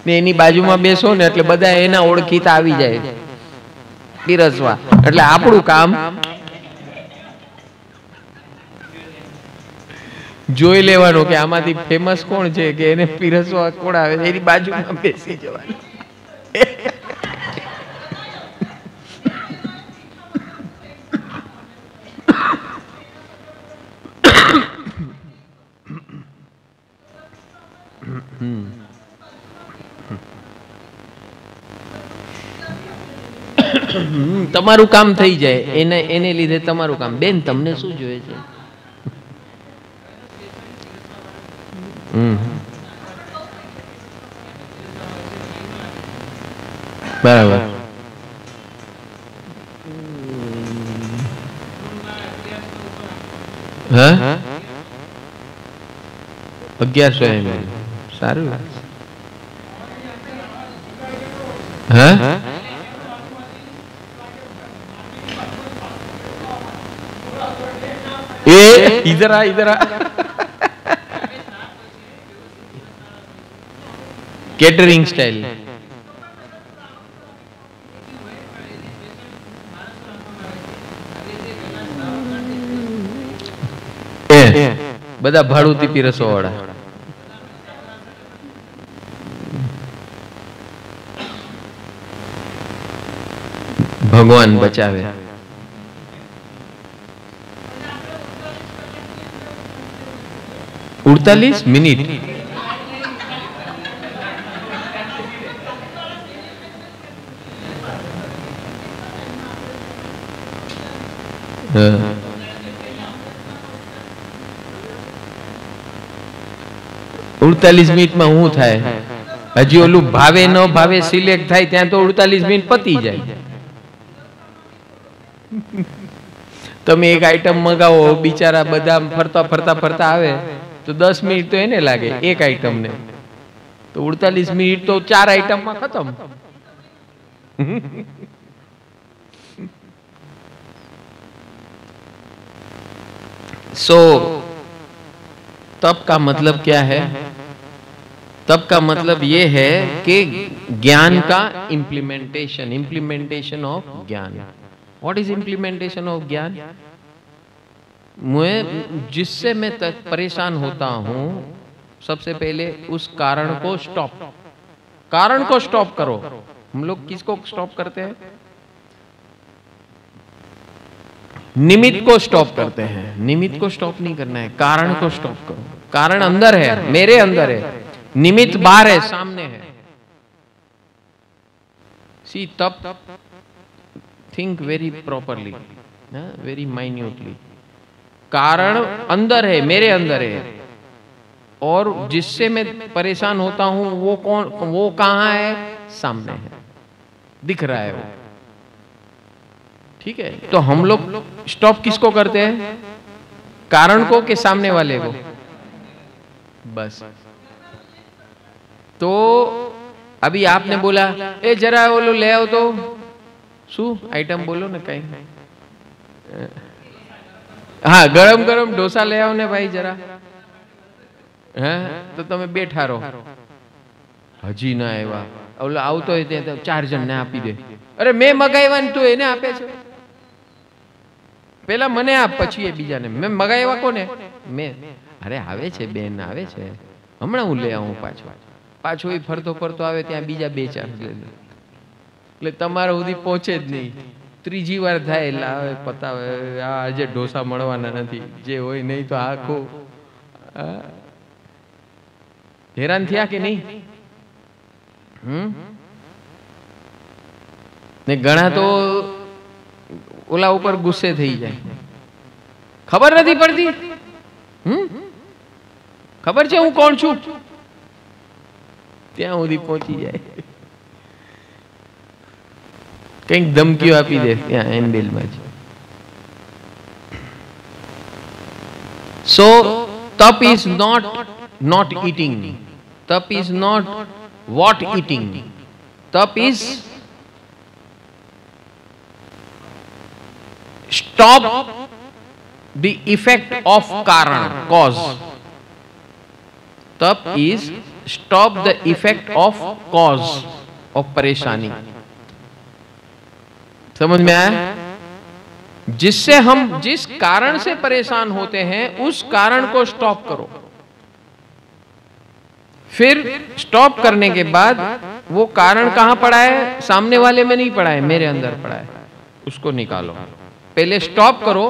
ને એની બાજુમાં બેસો ને એટલે બધા એના ઓળખીતા આવી જાય પીરસવા. એટલે આપણું કામ જોઈ લેવાનું કે આમાંથી ફેમસ કોણ છે કે એને પીરસવા કોણ આવે, એની બાજુમાં બેસી જવાનું. તમારું કામ થઈ જાય એને લીધે તમારું કામ. બેન તમને શું જોઈએ છે? બરાબર. હા 1100 ml સારું. હા इधर आ केटरिंग स्टाइल. બધા ભાડુતી પીરસો વાળા. ભગવાન બચાવે. उड़तालीस मिनट. उड़तालीस मिनट में हूँ थाय. हजी ओलू भावे न भावे सिलेक्ट थाय त्या तो 48 मिनट पती जाए. તમે એક આઈટમ મંગાવો, બિચારા બધા ફરતા ફરતા ફરતા આવે તો 10 મિનિટ તો એને લાગે એક આઈટમ ને, તો 48 મિનિટ તો 4 આઈટમ માં ખતમ. सो तप का मतलब क्या है? तप का मतलब ये है कि ज्ञान का इम्प्लीमेंटेशन ऑफ ज्ञान. व्हाट इज इम्प्लीमेंटेशन ऑफ ज्ञान? मैं जिससे मैं परेशान होता हूं, सबसे पहले उस कारण को स्टॉप करो. हम लोग किसको स्टॉप करते हैं? निमित्त को स्टॉप करते हैं. निमित्त को स्टॉप नहीं करना है, कारण को स्टॉप करो. कारण अंदर है, मेरे अंदर है, निमित्त बाहर है, सामने है. सी तप think very properly, very minutely. कारण अंदर है, मेरे अंदर है, और जिससे मैं परेशान होता हूं वो कहां है? सामने है, दिख रहा है वो. ठीक है, तो हम लोग स्टॉप किसको करते हैं? कारण को कि सामने वाले को? बस. तो अभी आपने बोला ए जरा बोलो ले आओ, तो शू आइटम बोलो ने कहीं. हाँ गरम गरम डोसा ले आओ ने भाई जरा. हाँ तो તમે બેઠા રહો, હજી ના આવ્યા. ઓલો આવતો હોય તે 4 જણને આપી દે. અરે મેં મગાવ્યા ને તું એને આપે છે? પેલા મને આપ, પછી એ બીજાને. મેં મગાવ્યા કોને? મેં. અરે આવે છે બેન, આવે છે હમણાં, હું લઈ આવું. પાછો એ ફરતો ફરતો આવે ત્યાં બીજા 2-4 લે. એટલે તમારા સુધી પહોંચે જ નહીં. ત્રીજી વાર થાય લાવે પતાવે, આજે ઢોસા મળવાના નથી, જે હોય નહીં તો આખો. હેરાન થયા કે નહીં? ને ઘણા તો ઓલા ઉપર ગુસ્સે થઈ જાય. ખબર નથી પડતી. ખબર છે હું કોણ છું? ત્યાં સુધી પહોંચી જાય. કંઈક ધમકીઓ આપી દે ત્યાં એનબેલમાં જ. સો તપ ઇઝ not eating. તપ ઇઝ not what eating. તપ is stop the effect of karan, cause. तप is stop the effect of cause of परेशानी। समझ में आया? जिससे हम जिस कारण से परेशान होते हैं उस कारण को स्टॉप करो। फिर स्टॉप करने के बाद वो कारण कहां पड़ा है? सामने वाले में नहीं पड़ा है, मेरे अंदर पड़ा है, उसको निकालो। पहले स्टॉप करो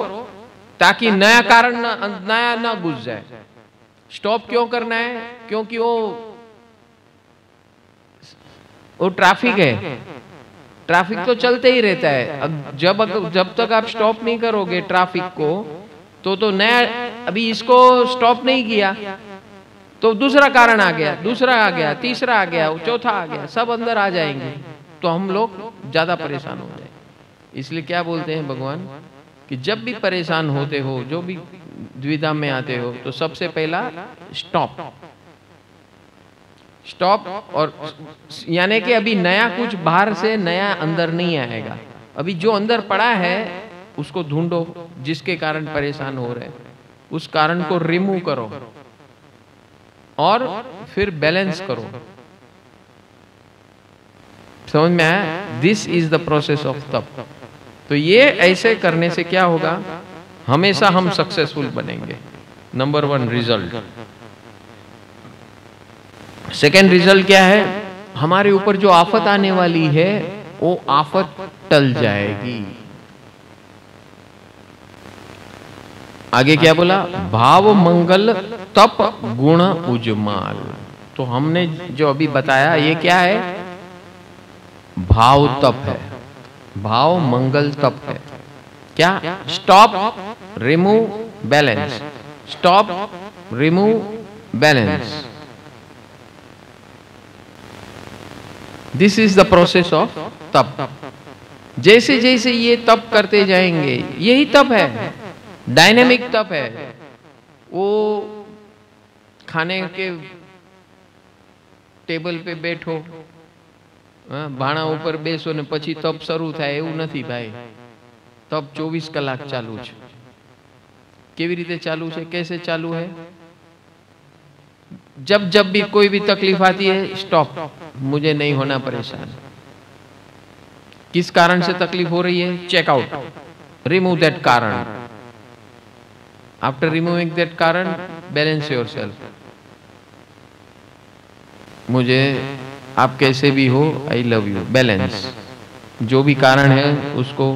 ताकि नया कारण नया ना घुस जाए। स्टॉप क्यों करना है? क्योंकि वो ट्रैफिक है, ट्रैफिक तो चलते ही रहता है। अब जब तक आप स्टॉप नहीं करोगे ट्रैफिक को तो नया, अभी इसको स्टॉप नहीं किया तो दूसरा कारण आ गया, दूसरा आ गया, तीसरा आ गया, चौथा आ गया, सब अंदर आ जाएंगे तो हम लोग ज्यादा परेशान हो जाएंगे। इसलिए क्या बोलते हैं भगवान कि जब भी परेशान होते हो, जो भी द्विधा में आते हो, तो सबसे पहला स्टॉप। स्टॉप, और यानी कि अभी नया कुछ बाहर से नया अंदर नहीं आएगा। अभी जो अंदर पड़ा है उसको ढूंढो, जिसके कारण परेशान हो रहे, उस कारण को रिमूव करो और फिर बैलेंस करो। समझ में आया? This is the process of तप। तो ये ऐसे करने से क्या होगा? हमेशा हम सक्सेसफुल बनेंगे। Number 1 result. सेकेंड रिजल्ट क्या है? हमारे ऊपर जो आफत आने वाली है वो आफत टल जाएगी। आगे क्या बोला? भाव मंगल तप गुण उजमाल। तो हमने जो अभी बताया ये क्या है? भाव तप है, भाव मंगल तप है। क्या? Stop, remove, balance, stop, remove, balance. This is the process of तप। जैसे जैसे ये तप करते जाएंगे, यही तप है, डायनेमिक तप है। वो खाने के टेबल पे बैठो, भाણા ઉપર બેસો ને પછી તપ શરૂ થાય એવું નથી ભાઈ। તપ 24 કલાક ચાલુ છે। કેવી રીતે ચાલુ છે? कैसे चालू है? जब जब भी कोई भी तकलीफ आती है, स्टॉप, मुझे नहीं होना परेशान। किस कारण से तकलीफ हो रही है? चेक आउट, रिमूव दैट कारण। आफ्टर रिमूविंग दैट कारण, बैलेंस योरसेल्फ। मुझे, आप कैसे भी हो, आई लव यू, बैलेंस। जो भी कारण है उसको,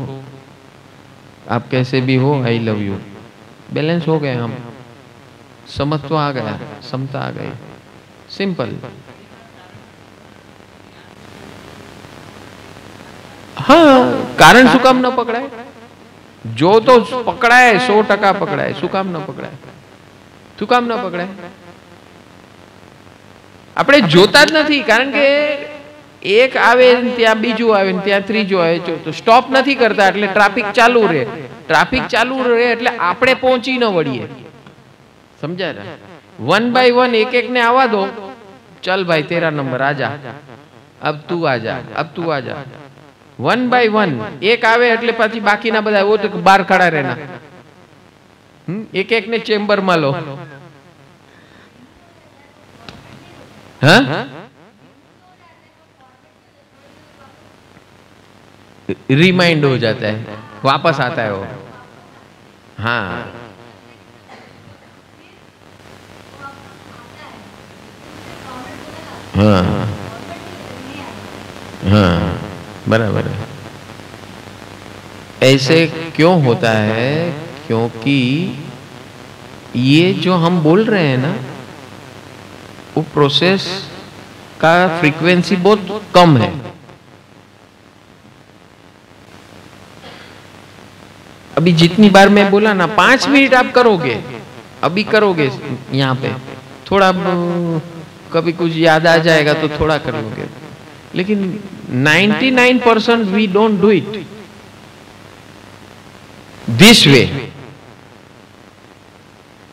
आप कैसे भी हो, आई लव यू, बैलेंस हो गए हम। समत्व आ गया, समता आ गई। सिंपल। हाँ, कारण શું કામ ન પકડાય? જો તો પકડાય, 100% પકડાય, શું કામ ન પકડાય? શું કામ ન પકડાય? આપણે જોતા જ નથી, કારણ કે એક આવે ત્યાં બીજું આવે ત્યાં ત્રીજું આવે, તો સ્ટોપ નથી કરતા એટલે ટ્રાફિક ચાલુ રહે। ટ્રાફિક ચાલુ રહે એટલે આપણે પહોંચી ન વળીએ। समझा ना? 1 by 1 एक एक ने आवा दो। चल भाई तेरा नंबर, आजा, अब तू आजा, अब तू आजा। 1 by 1 एक आवे એટલે પછી બાકીના બધા वो तो बाहर खड़ा रहना। एक एक ने चेम्बर में लो। हाँ, रिमाइंड हो जाता है, वापस आता है वो। हाँ, हाँ, हाँ, बराबर है। ऐसे क्यों होता है? क्योंकि ये जो हम बोल रहे हैं ना, वो प्रोसेस का फ्रीक्वेंसी बहुत कम है। अभी जितनी बार मैं बोला ना, 5 मिनट आप करोगे, अभी करोगे यहाँ पे, थोड़ा कभी कुछ याद आ जाएगा तो थोड़ा करोगे, लेकिन 99% we don't do it this way.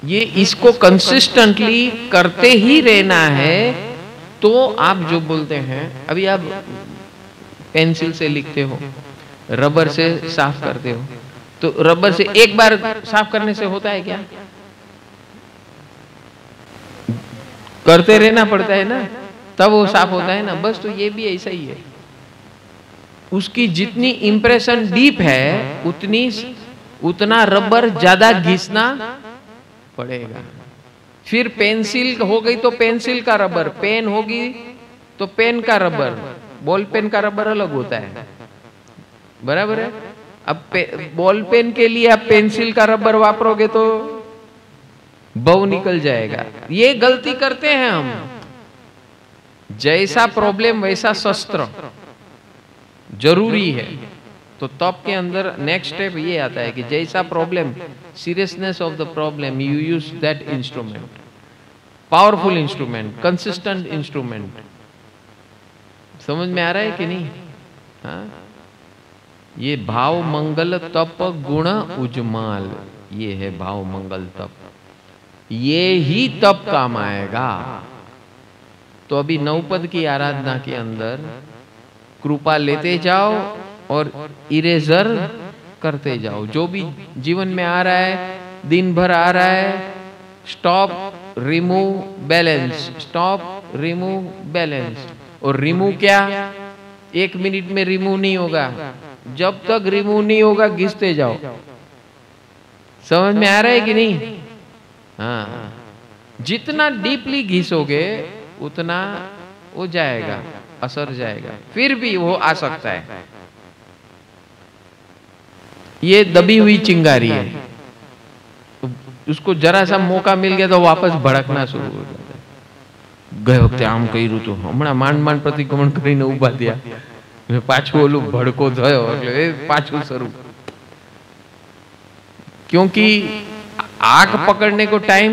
ये इसको कंसिस्टेंटली करते ही रहना है। तो आप जो बोलते हैं, अभी आप पेंसिल से लिखते हो, रबर से साफ करते हो, तो रबर से एक बार साफ करने से होता है क्या? करते रहना पड़ता है ना, तब वो साफ होता है ना। बस तो ये भी ऐसा ही है, उसकी जितनी इंप्रेशन डीप है उतना रबर ज्यादा घिसना पड़ेगा। फिर पेंसिल हो गई तो पेंसिल का रबर, पेन होगी तो पेन का रबर, बॉल पेन का रबर अलग होता है, बराबर है। अब बॉल पेन के लिए आप पेंसिल का रबर वापरोगे तो बव निकल जाएगा। ये गलती करते हैं हम, जैसा प्रॉब्लम वैसा शस्त्र जरूरी है। तो तप के अंदर नेक्स्ट स्टेप ये आता है कि जैसा problem, seriousness of the problem, you use that instrument, powerful instrument, consistent instrument. समझ में आ रहा है कि नहीं? हाँ, ये भाव मंगल तप गुण उजमाल, ये है भाव मंगल तप, ये ही तप काम आएगा। तो अभी नवपद की आराधना के अंदर कृपा लेते जाओ और इरेजर करते जाओ। जो भी जीवन में आ रहा है, दिन भर आ रहा है, stop remove balance, stop remove balance. और रिमूव क्या? 1 मिनट में रिमूव नहीं होगा, जब तक रिमूव नहीं होगा घिसते जाओ। समझ में आ रहा है कि नहीं? हाँ, जितना डीपली घिसोगे उतना वो जाएगा, असर जाएगा। फिर भी वो आ सकता है। ये दबी हुई चिंगारी है, उसको जरा सा मौका मिल गया तो वापस भड़कना शुरू हो जाता है। गए वक्ते आम कर्યું तो हमणा માંડ प्रतिक्रमण કરીને ઉભા થયા, પાછું ઓલું ભડકો થયો એટલે પાછું શરૂ। क्योंकि आग पकड़ने को टाइम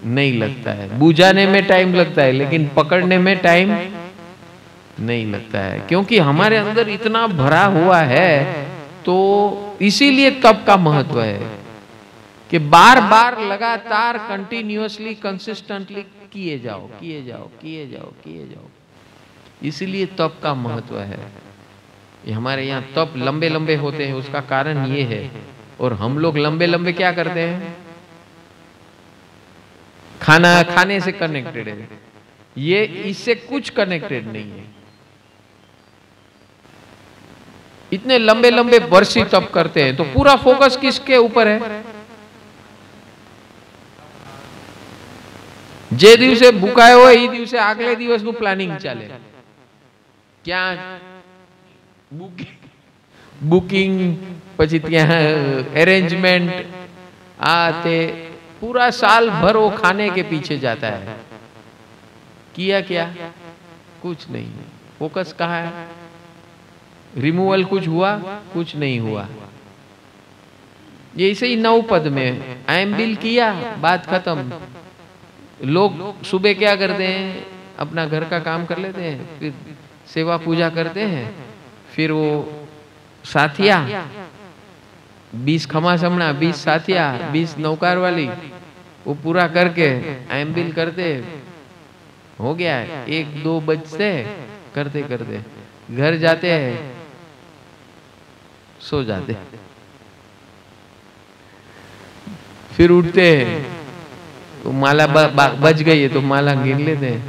नहीं लगता है, बुझाने में टाइम लगता है, लेकिन पकड़ने में टाइम नहीं लगता है। क्योंकि हमारे अंदर इतना भरा हुआ है, तो इसीलिए तप का महत्व है कि बार बार लगातार कंटिन्यूअसली कंसिस्टेंटली किए जाओ, किए जाओ, किए जाओ, किए जाओ। इसीलिए तप का महत्व है। ये हमारे यहाँ तप लंबे लंबे होते हैं, उसका कारण ये है। और हम लोग लंबे लंबे क्या करते हैं? खाने से कनेक्टेड है, ये इससे कुछ कनेक्टेड नहीं है। इतने लंबे लंबे वर्षी तप करते हैं, तो पूरा फोकस किसके ऊपर है? जे दिवसे भूखायो હોય એ દિવસે આગલે દિવસનું પ્લાનિંગ ચાલે। क्या बुकिंग, પછી ત્યાં अरेंजमेंट, आते पूरा साल भर वो खाने के पीछे जाता है। किया क्या? कुछ नहीं। फोकस कहाँ है? रिमूवल कुछ हुआ? कुछ नहीं हुआ। ये ऐसे ही 9 पद में एम बिल किया, बात खत्म। लोग सुबह क्या करते हैं? अपना घर का काम कर लेते हैं, फिर सेवा पूजा करते हैं, फिर वो साथिया 20 खमा समणा, 20 साथिया, 20 नौकार वाली, वो पूरा करके एम बिल करते, हो गया 1-2 बजते, करते करते घर जाते हैं, सो जाते, फिर उठते हैं तो माला बच गई है तो माला गिन लेते हैं,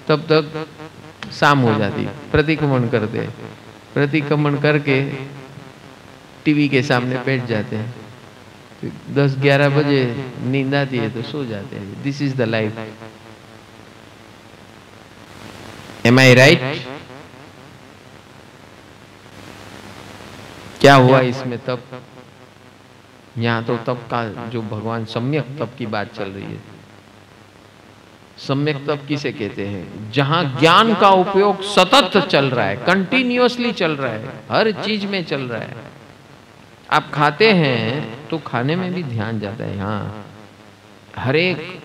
तब तक शाम हो जाती। प्रतिक्रमण करते, प्रतिक्रमण करके टीवी के सामने बैठ जाते हैं, 10-11 बजे नींद आती है तो सो जाते हैं। This is the life. Am I right? क्या हुआ इसमें तब? यहाँ तो तप का जो भगवान सम्यक तप की बात चल रही है। सम्यक तप किसे कहते हैं? जहां ज्ञान का उपयोग सतत चल रहा है, कंटिन्यूअसली चल रहा है, हर चीज में चल रहा है। आप खाते हैं तो खाने में भी ध्यान जाता है, हाँ, हर एक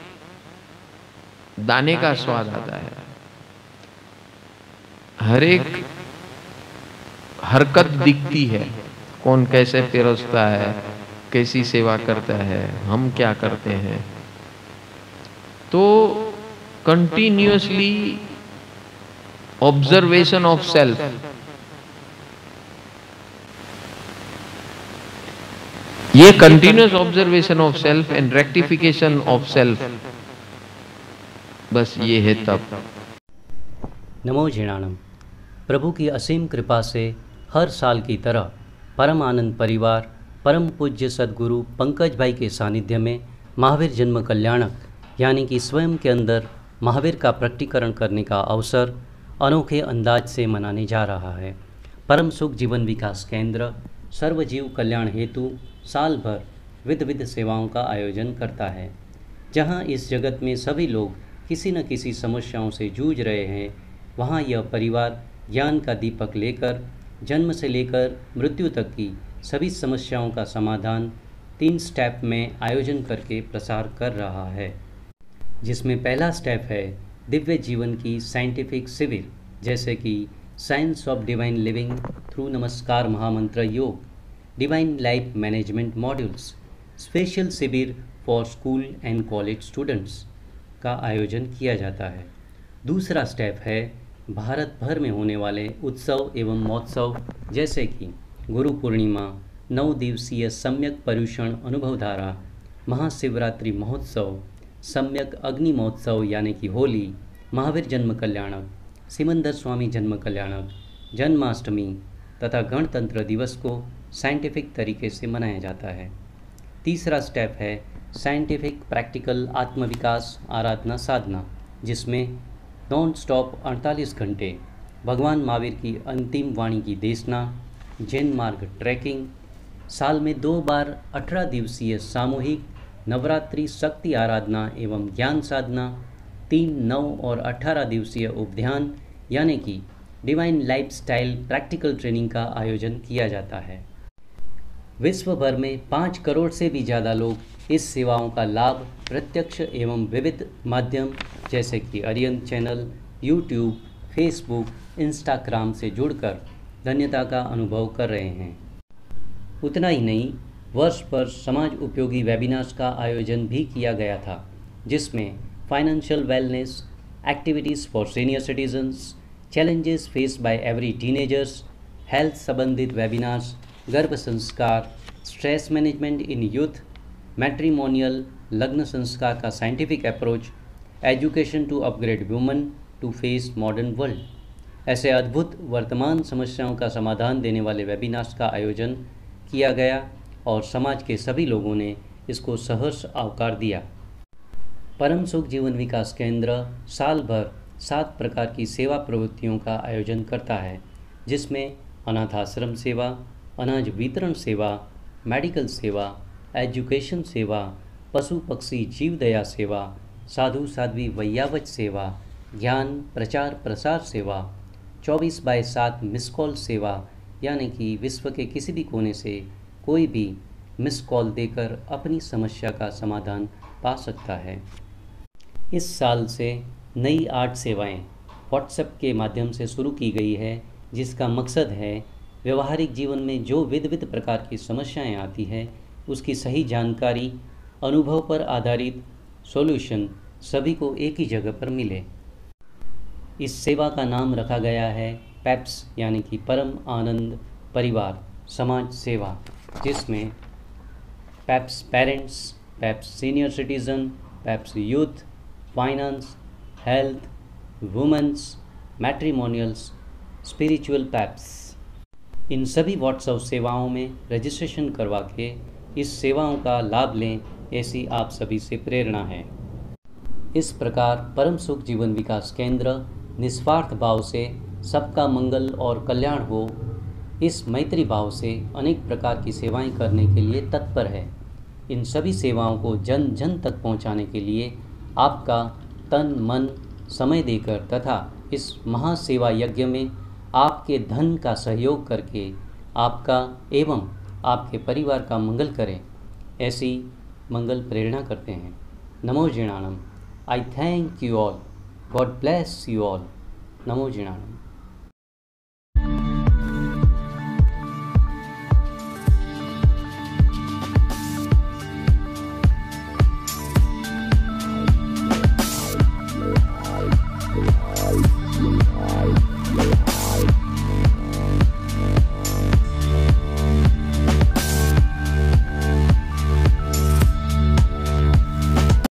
दाने का स्वाद आता है, हर एक हरकत दिखती है, कौन कैसे पिरोसता है, कैसी सेवा करता है, हम क्या करते हैं। तो कंटिन्यूअसली ऑब्जर्वेशन ऑफ सेल्फ, ये continuous observation of self and rectification of self, बस ये है तप। नमो झिणाणम। प्रभु की असीम कृपा से हर साल की तरह परम आनंद परिवार परम पूज्य सद्गुरु पंकज भाई के सानिध्य में महावीर जन्म कल्याणक यानी कि स्वयं के अंदर महावीर का प्रकटीकरण करने का अवसर अनोखे अंदाज से मनाने जा रहा है। परम सुख जीवन विकास केंद्र सर्वजीव कल्याण हेतु साल भर विध विध सेवाओं का आयोजन करता है। जहां इस जगत में सभी लोग किसी न किसी समस्याओं से जूझ रहे हैं, वहां यह परिवार ज्ञान का दीपक लेकर जन्म से लेकर मृत्यु तक की सभी समस्याओं का समाधान 3 स्टेप में आयोजन करके प्रसार कर रहा है। जिसमें पहला स्टेप है दिव्य जीवन की साइंटिफिक शिविर, जैसे कि science of divine living through Namaskar Mahamantra yoga, divine life management modules, special shivir for school and college students का आयोजन किया जाता है। दूसरा स्टेप है भारत भर में होने वाले उत्सव एवं महोत्सव, जैसे कि गुरु पूर्णिमा, 9 दिवसीय सम्यक पर्युषण अनुभव धारा, महाशिवरात्रि महोत्सव, सम्यक अग्नि महोत्सव यानी कि होली, महावीर जन्म कल्याणक, सिमंदर स्वामी जन्म कल्याणक, जन्माष्टमी तथा गणतंत्र दिवस को साइंटिफिक तरीके से मनाया जाता है। तीसरा स्टेप है साइंटिफिक प्रैक्टिकल आत्मविकास आराधना साधना, जिसमें नॉन स्टॉप 48 घंटे भगवान महावीर की अंतिम वाणी की देशना, जैन मार्ग ट्रैकिंग, साल में 2 बार 18 दिवसीय सामूहिक नवरात्रि शक्ति आराधना एवं ज्ञान साधना, 3, 9 और 18 दिवसीय उपध्यान यानी कि डिवाइन लाइफस्टाइल प्रैक्टिकल ट्रेनिंग का आयोजन किया जाता है। विश्व भर में 5 करोड़ से भी ज़्यादा लोग इस सेवाओं का लाभ प्रत्यक्ष एवं विविध माध्यम जैसे कि Arian channel, YouTube, Facebook, Instagram से जुड़कर धन्यता का अनुभव कर रहे हैं। उतना ही नहीं, वर्ष पर समाज उपयोगी वेबिनार्स का आयोजन भी किया गया था, जिसमें financial wellness, activities for senior citizens, challenges faced by every teenagers, health संबंधित वेबिनार्स, गर्भ संस्कार, stress management in youth, matrimonial लग्न संस्कार का scientific approach, education to upgrade woman to face modern world, ऐसे अद्भुत वर्तमान समस्याओं का समाधान देने वाले वेबिनार्स का आयोजन किया गया और समाज के सभी लोगों ने इसको सहर्ष आवकार दिया। परम सुख जीवन विकास केंद्र साल भर 7 प्रकार की सेवा प्रवृत्तियों का आयोजन करता है, जिसमें अनाथ आश्रम सेवा, अनाज वितरण सेवा, मेडिकल सेवा, एजुकेशन सेवा, पशु पक्षी जीव दया सेवा, साधु साध्वी वैयावच सेवा, ज्ञान प्रचार प्रसार सेवा, 24/7 मिस कॉल सेवा यानी कि विश्व के किसी भी कोने से कोई भी मिस कॉल देकर अपनी समस्या का समाधान पा सकता है। इस साल से नई 8 सेवाएं व्हाट्सएप के माध्यम से शुरू की गई है, जिसका मकसद है व्यवहारिक जीवन में जो विविध प्रकार की समस्याएं आती हैं उसकी सही जानकारी, अनुभव पर आधारित सॉल्यूशन सभी को एक ही जगह पर मिले। इस सेवा का नाम रखा गया है पैप्स यानी कि परम आनंद परिवार समाज सेवा, जिसमें PAPS parents, PAPS senior citizen, PAPS youth, finance, health, women's, matrimonials, spiritual PAPS, इन सभी व्हाट्सएप सेवाओं में रजिस्ट्रेशन करवा के इस सेवाओं का लाभ लें, ऐसी आप सभी से प्रेरणा है। इस प्रकार परम सुख जीवन विकास केंद्र निस्वार्थ भाव से सबका मंगल और कल्याण हो, इस मैत्री भाव से अनेक प्रकार की सेवाएं करने के लिए तत्पर है। इन सभी सेवाओं को जन जन तक पहुंचाने के लिए आपका तन मन समय देकर तथा इस महासेवा यज्ञ में आपके धन का सहयोग करके आपका एवं आपके परिवार का मंगल करें, ऐसी मंगल प्रेरणा करते हैं। नमो जिणाणम। I thank you all. God bless you all. नमो जिणाणम।